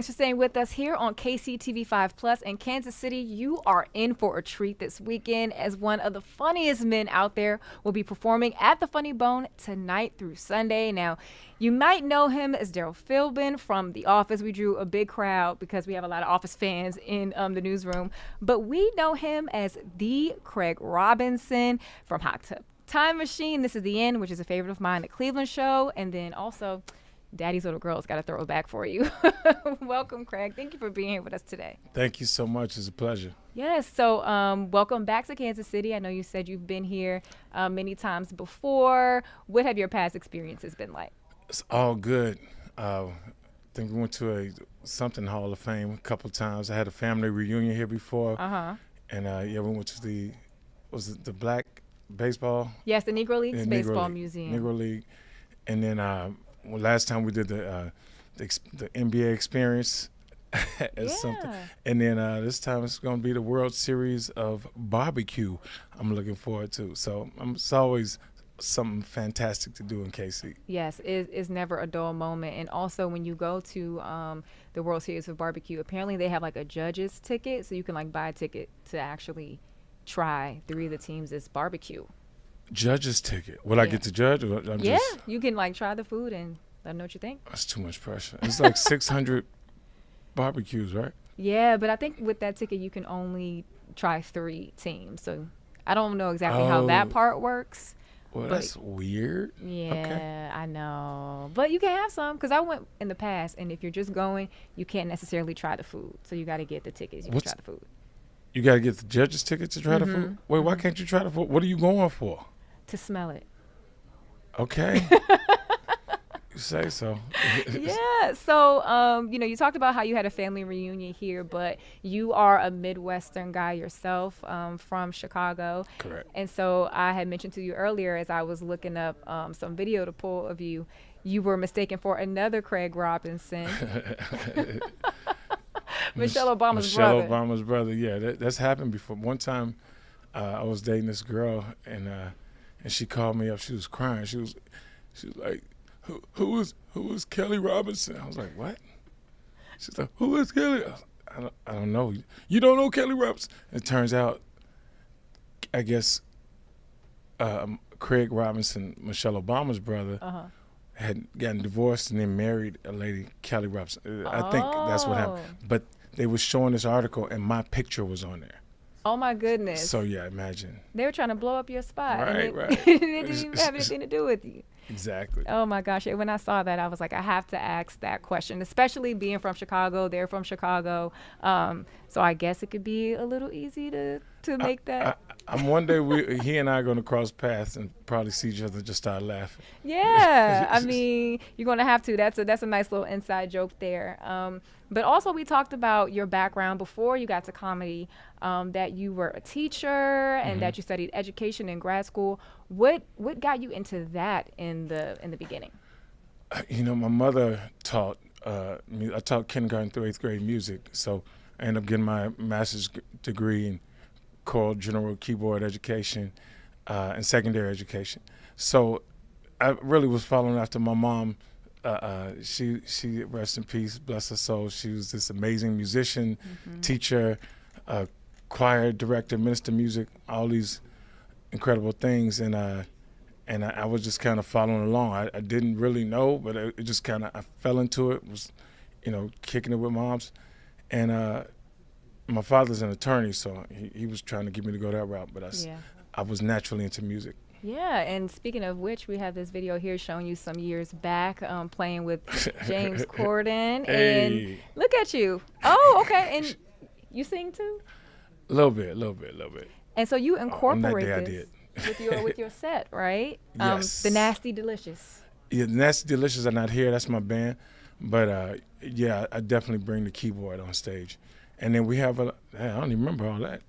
Thanks for staying with us here on KCTV5 Plus in Kansas City. You are in for a treat this weekend as one of the funniest men out there will be performing at the Funny Bone tonight through Sunday. Now, you might know him as Daryl Philbin from The Office. We drew a big crowd because we have a lot of Office fans in the newsroom. But we know him as the Craig Robinson from Hot Tub Time Machine. This is the End, which is a favorite of mine, the Cleveland Show, and then also Daddy's Little Girl's got to throw it back for you. Welcome, Craig. Thank you for being here with us today. Thank you so much. It's a pleasure. Yes. So welcome back to Kansas City. I know you said you've been here many times before. What have your past experiences been like? It's all good. I think we went to a something Hall of Fame a couple times. I had a family reunion here before. Uh-huh. And we went to the Black Baseball? Yes, the Negro Leagues Baseball League, Museum. Negro League. And then last time we did the NBA experience as something. And then this time it's going to be the World Series of barbecue I'm looking forward to. So it's always something fantastic to do in KC. Yes, it's never a dull moment. And also when you go to the World Series of barbecue, apparently they have like a judge's ticket, so you can like buy a ticket to actually try three of the teams' barbecue. Judge's ticket. Will I get to judge? Or You can like try the food and let them know what you think. That's too much pressure. It's like 600 barbecues, right? Yeah, but I think with that ticket you can only try 3 teams. So I don't know exactly how that part works. Well, that's weird. Yeah, okay. I know. But you can have some because I went in the past, and if you're just going, you can't necessarily try the food. So you got to get the tickets. You can try the food. You got to get the judge's ticket to try the food? Wait, why can't you try the food? What are you going for? To smell it. Okay. You say so. Yeah. So, you talked about how you had a family reunion here, but you are a Midwestern guy yourself, from Chicago. Correct. And so I had mentioned to you earlier as I was looking up some video to pull of you, you were mistaken for another Craig Robinson. Michelle Obama's brother. Michelle Obama's brother. Yeah, that's happened before. One time, I was dating this girl, and she called me up. She was crying. She was like, "Who is Kelly Robinson?" I was like, "What?" She's like, "Who is Kelly?" I don't know. You don't know Kelly Robinson? It turns out, I guess, Craig Robinson, Michelle Obama's brother, had gotten divorced and then married a lady, Kelly Robinson. I think that's what happened. But they were showing this article, and my picture was on there. Oh, my goodness. So, yeah, imagine. They were trying to blow up your spot. Right, right. It didn't even have anything to do with you. Exactly. Oh, my gosh. When I saw that, I was like, I have to ask that question, especially being from Chicago. They're from Chicago. So I guess it could be a little easy to make that. I'm one day he and I are going to cross paths and probably see each other and just start laughing. Yeah. I mean, you're going to have to. That's a nice little inside joke there. But also we talked about your background before you got to comedy, that you were a teacher and that you studied education in grad school. What got you into that in the beginning? My mother taught I taught kindergarten through 8th grade music, so I ended up getting my master's degree in choral general keyboard education and secondary education. So I really was following after my mom. She rest in peace, bless her soul. She was this amazing musician, teacher, choir director, minister of music, all these incredible things, and I was just kind of following along. I didn't really know, but it just kind of I fell into it. Was kicking it with moms, and my father's an attorney, so he was trying to get me to go that route, but I was naturally into music. Yeah, and speaking of which, we have this video here showing you some years back playing with James Corden. Hey. And look at you. Oh, okay. And you sing too? A little bit. And so you incorporate on that this day I did. with your set, right? Yes. The Nasty Delicious. Yeah, the Nasty Delicious are not here. That's my band. But, I definitely bring the keyboard on stage. And then we have I don't even remember all that.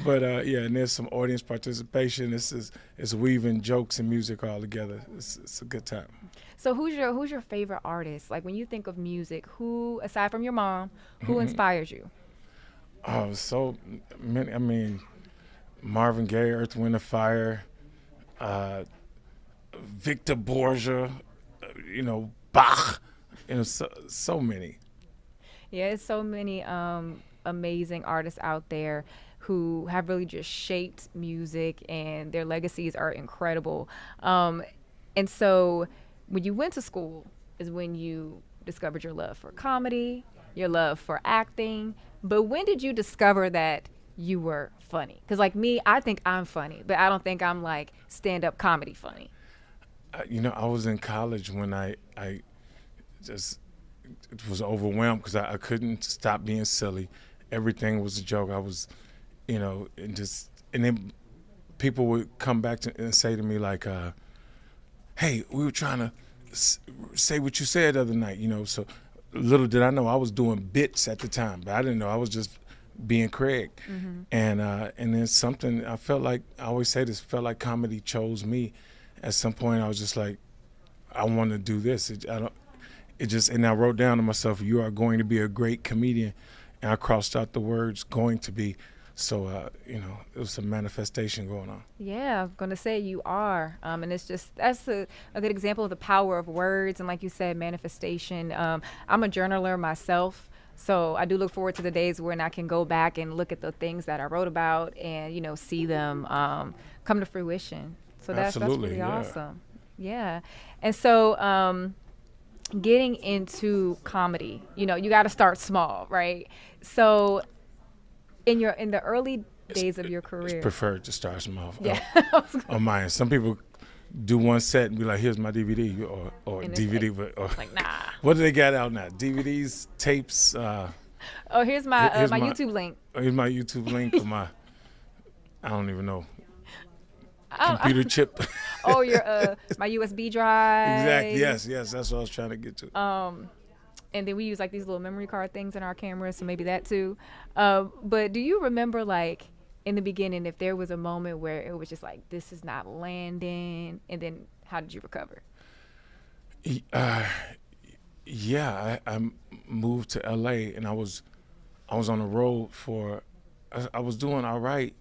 But, and there's some audience participation. It's weaving jokes and music all together. It's a good time. So who's your favorite artist? Like when you think of music, who, aside from your mom, who inspires you? Oh, so many. I mean, Marvin Gaye, Earth, Wind, and Fire, Victor Borgia, Bach. so many. Yeah, it's so many amazing artists out there who have really just shaped music, and their legacies are incredible. And so when you went to school is when you discovered your love for comedy, your love for acting. But when did you discover that you were funny? Because like me, I think I'm funny, but I don't think I'm like stand-up comedy funny. I was in college when I just was overwhelmed because I couldn't stop being silly. Everything was a joke. I was, and then people would come back and say to me like, "Hey, we were trying to say what you said the other night," So little did I know I was doing bits at the time, but I didn't know I was just being Craig. And then something I felt like I always say this felt like comedy chose me. At some point, I was just like, I want to do this. And I wrote down to myself, "You are going to be a great comedian," and I crossed out the words "going to be." So, it was a manifestation going on. Yeah, I'm gonna say you are, and that's a good example of the power of words, and like you said, manifestation. I'm a journaler myself, so I do look forward to the days when I can go back and look at the things that I wrote about and see them come to fruition. So that's really awesome. Yeah, and so getting into comedy, you got to start small, right? So in the early days of your career, it's preferred to start small. Yeah. On mine, some people do one set and be like, "Here's my DVD," or DVD, like, nah. What do they got out now? DVDs, tapes. Here's my YouTube link. Here's my YouTube link for my. I don't even know. Computer chip. Your my USB drive. Exactly. Yes. That's what I was trying to get to. And then we use like these little memory card things in our cameras, so maybe that too. But do you remember like in the beginning if there was a moment where it was just like this is not landing, and then how did you recover? Yeah, I moved to LA and I was on the road I was doing all right,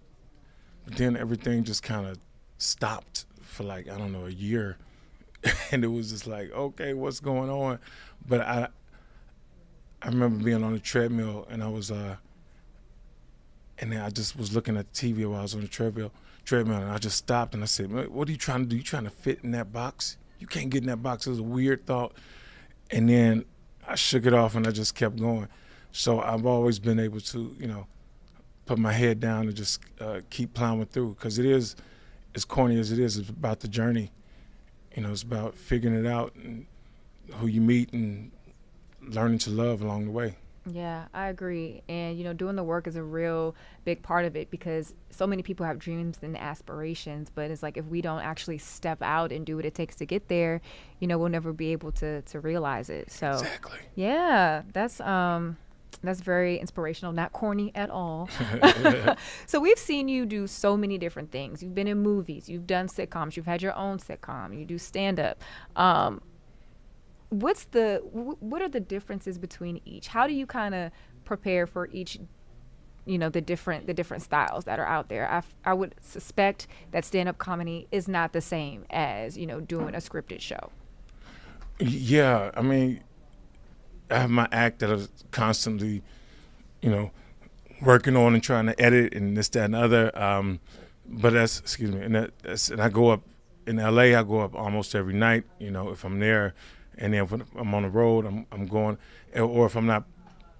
but then everything just kind of stopped for like, I don't know, a year. And it was just like, okay, what's going on? But I remember being on the treadmill and I was and then I just was looking at the TV while I was on the treadmill and I just stopped and I said, "What are you trying to do? You trying to fit in that box? You can't get in that box." It was a weird thought. And then I shook it off and I just kept going. So I've always been able to, put my head down and just keep plowing through, because it is, as corny as it is, it's about the journey. It's about figuring it out and who you meet and learning to love along the way. Yeah, I agree. And, doing the work is a real big part of it, because so many people have dreams and aspirations, but it's like if we don't actually step out and do what it takes to get there, we'll never be able to realize it. So Exactly. Yeah, that's very inspirational, not corny at all. So we've seen you do so many different things. You've been in movies, you've done sitcoms, you've had your own sitcom, you do stand-up. What are the differences between each? How do you kind of prepare for each, the different styles that are out there? I would suspect that stand-up comedy is not the same as, doing a scripted show. Yeah, I mean, I have my act that I constantly, working on and trying to edit and this, that, and other. But and I go up in LA. I go up almost every night. If I'm there. And then if I'm on the road, I'm going, or if I'm not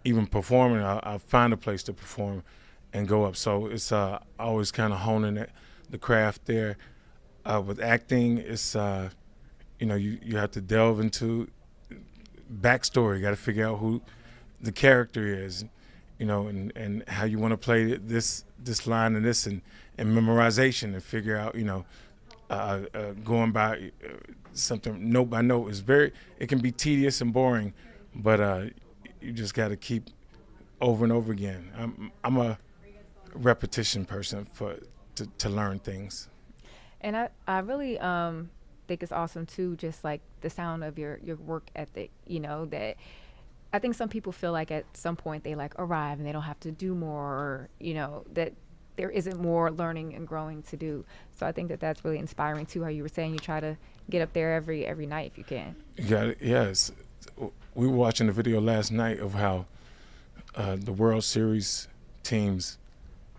even performing, I'll find a place to perform and go up. So it's always kind of honing the craft there. With acting, it's, you have to delve into backstory. You got to figure out who the character is, and how you want to play this line and this, and memorization, and figure out, going by something note by note is it can be tedious and boring, but you just got to keep over and over again. I'm a repetition person to learn things. And I really think it's awesome too, just like the sound of your work ethic, that I think some people feel like at some point they like arrive and they don't have to do more, or, that there isn't more learning and growing to do. So I think that's really inspiring too, how you were saying you try to get up there every night if you can. You got it. Yes. we were watching the video last night of how the World Series teams,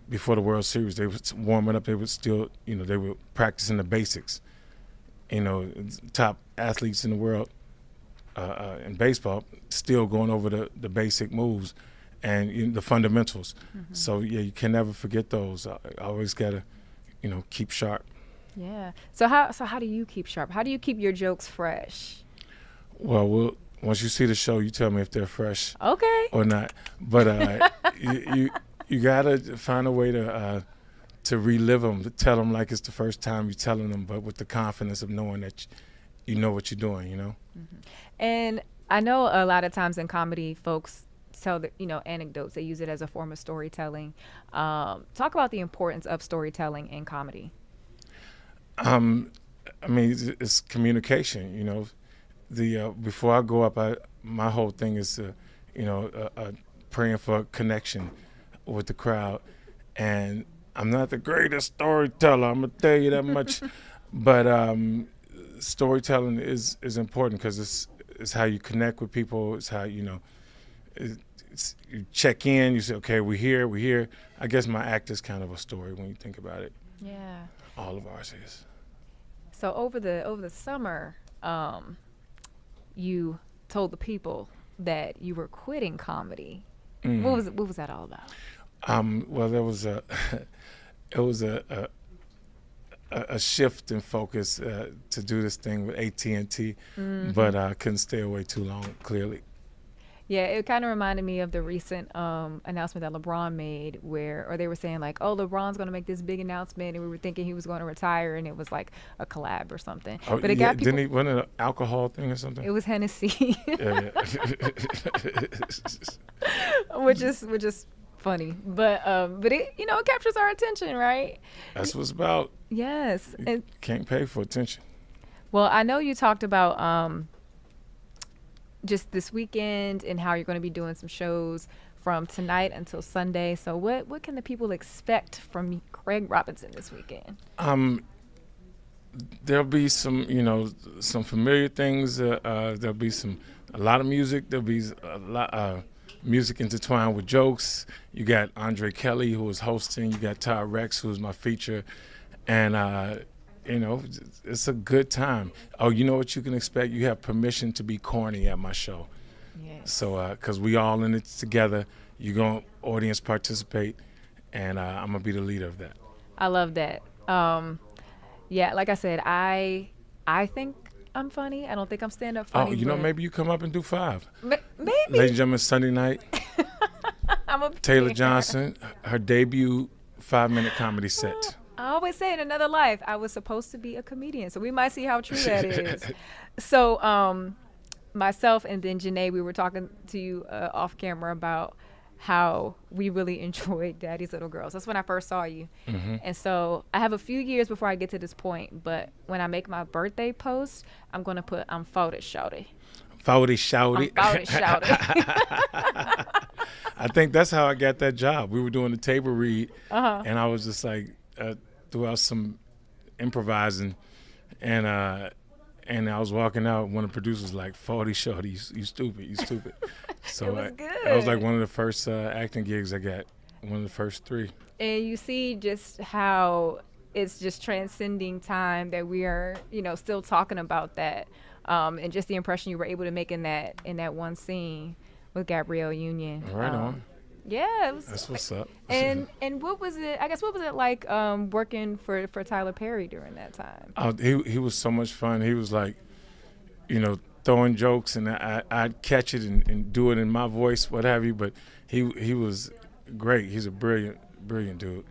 before the World Series, they were warming up. They were still, they were practicing the basics. Top athletes in the world in baseball still going over the basic moves and the fundamentals. Mm-hmm. So yeah, you can never forget those. I always gotta, keep sharp. Yeah. So how do you keep sharp? How do you keep your jokes fresh? Well, once you see the show, you tell me if they're fresh Okay. or not. But you gotta find a way to relive them, to tell them like it's the first time you're telling them, but with the confidence of knowing that you know what you're doing. Mm-hmm. And I know a lot of times in comedy, folks tell anecdotes. They use it as a form of storytelling. Talk about the importance of storytelling in comedy. It's communication. Before I go up, my whole thing is praying for connection with the crowd. And I'm not the greatest storyteller, I'm gonna tell you that much. But storytelling is important because it's how you connect with people. It's how you check in. You say, okay, we're here. I guess my act is kind of a story when you think about it. Yeah. All of ours is. So over the summer, you told the people that you were quitting comedy. Mm. What was that all about? Well, there was it was a shift in focus to do this thing with AT&T, Mm-hmm. but I couldn't stay away too long, clearly. Yeah, it kind of reminded me of the recent announcement that LeBron made or they were saying like, oh, LeBron's going to make this big announcement, and we were thinking he was going to retire, and it was like a collab or something. Oh, but it got people. Didn't he win an alcohol thing or something? It was Hennessy. Yeah. which is funny, but it it captures our attention, right? That's what it's about. Yes. You can't pay for attention. Well, I know you talked about just this weekend and how you're going to be doing some shows from tonight until Sunday. So what can the people expect from Craig Robinson this weekend? There'll be some familiar things. There'll be a lot of music. There'll be a lot music intertwined with jokes. You got Andre Kelly, who is hosting. You got Todd Rex, who's my feature, and it's a good time. Oh, you know what you can expect? You have permission to be corny at my show. Yes. So, because we all in it together, you're going to audience participate, and I'm going to be the leader of that. I love that. Yeah, like I said, I think I'm funny. I don't think I'm stand-up funny. Oh, maybe you come up and do 5. Maybe. Ladies and gentlemen, Sunday night, Taylor there. Johnson, her debut 5-minute comedy set. I always say in another life, I was supposed to be a comedian. So we might see how true that is. So myself and then Janae, we were talking to you off camera about how we really enjoyed Daddy's Little Girls. That's when I first saw you. Mm-hmm. And so I have a few years before I get to this point. But when I make my birthday post, I'm going to put, I'm 40 shouty. 40 shouty. I'm 40 shouty. I think that's how I got that job. We were doing the table read, and I was just like, threw out some improvising, and I was walking out. One of the producers was like, 40 shorty, you stupid. So it was good. That was like one of the first acting gigs I got, one of the first 3. And you see just how it's just transcending time that we are, still talking about that, and just the impression you were able to make in that one scene with Gabrielle Union. Right on. Yeah, it was, that's what's up. And what was it? I guess what was it like working for Tyler Perry during that time? Oh, he was so much fun. He was like, throwing jokes, and I'd catch it and do it in my voice, what have you. But he was great. He's a brilliant dude.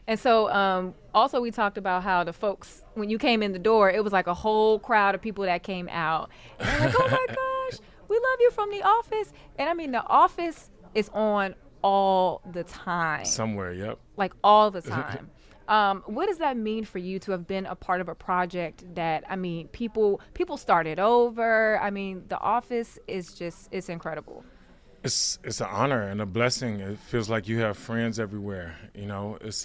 And so also we talked about how the folks, when you came in the door, it was like a whole crowd of people that came out. And they're like, oh my gosh, we love you from The Office. And I mean, The Office is on all the time. Somewhere, yep. Like all the time. What does that mean for you to have been a part of a project that, I mean, people started over? I mean, The Office is it's incredible. It's an honor and a blessing. It feels like you have friends everywhere. It's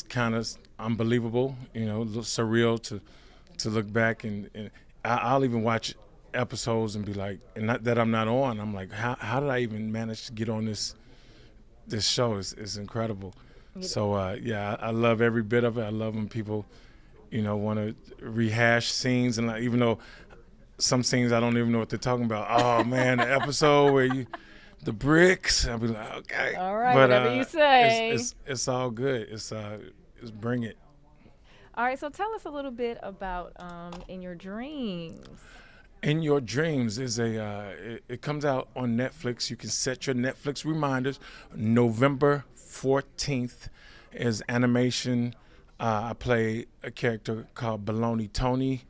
kind of unbelievable. A little surreal to look back and I'll even watch episodes and be like, and not that I'm not on. I'm like, how did I even manage to get on this show? It's incredible. So yeah, I love every bit of it. I love when people, want to rehash scenes, and like, even though some scenes I don't even know what they're talking about. Oh man, the episode where the bricks. I'll be like, okay, all right, but whatever you say. It's all good. It's bring it. All right, so tell us a little bit about In Your Dreams. In Your Dreams is it comes out on Netflix. You can set your Netflix reminders. November 14th is animation. I play a character called Baloney Tony.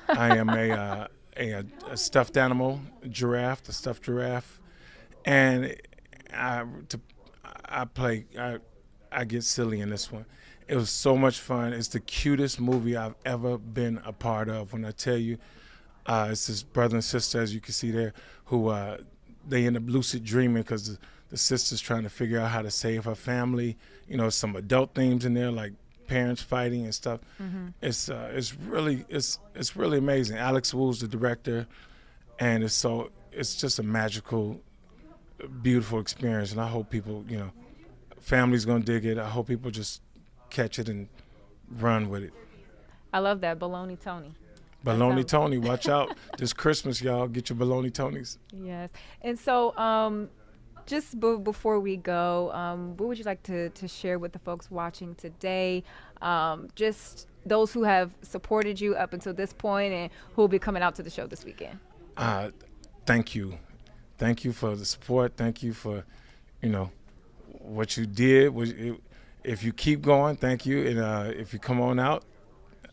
I am a stuffed animal, a stuffed giraffe, and I get silly in this one. It was so much fun. It's the cutest movie I've ever been a part of. When I tell you, it's this brother and sister, as you can see there, who they end up lucid dreaming because the sister's trying to figure out how to save her family. Some adult themes in there like parents fighting and stuff. Mm-hmm. It's really amazing. Alex Wu's the director, and it's just a magical, beautiful experience. And I hope people, family's gonna dig it. I hope people just catch it and run with it. I love that, Baloney Tony. Baloney Tony, watch out. This Christmas, y'all, get your Baloney Tonys. Yes. And so just before we go, what would you like to share with the folks watching today? Just those who have supported you up until this point and who will be coming out to the show this weekend. Thank you. Thank you for the support. Thank you for, what you did. If you keep going, thank you. And if you come on out,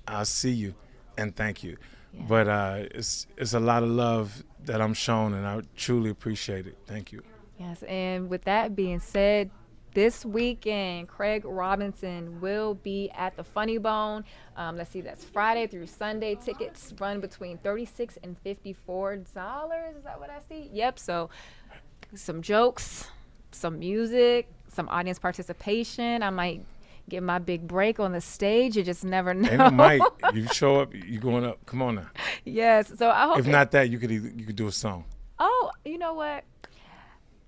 I'll see you. And thank you. Yeah. But it's a lot of love that I'm shown, and I truly appreciate it. Thank you. Yes, and with that being said, this weekend, Craig Robinson will be at the Funny Bone. Let's see, that's Friday through Sunday. Tickets run between $36 and $54. Is that what I see? Yep, so some jokes, some music, some audience participation. I might get my big break on the stage. You just never know. Ain't no mic. You show up, you going up. Come on now. Yes. So I hope. If not that, you could do a song. Oh, you know what?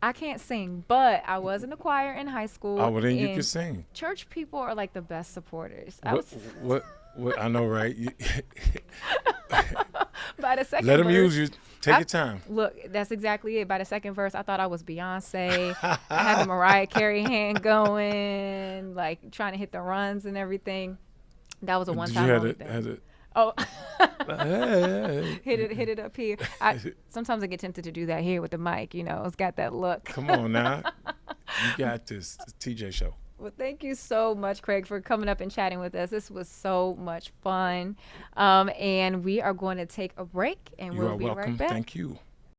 I can't sing, but I was in the choir in high school. Oh, well then you can sing. Church people are like the best supporters. What? I know, right? By the second let them verse, use you. Take your time. Look, that's exactly it. By the second verse, I thought I was Beyonce. I had the Mariah Carey hand going, like trying to hit the runs and everything. That was a one-time moment there. Oh, hit it up here. Sometimes I get tempted to do that here with the mic. It's got that look. Come on now, you got this. The TJ Show. Well, thank you so much, Craig, for coming up and chatting with us. This was so much fun. And we are going to take a break, and we'll be right back. Thank you.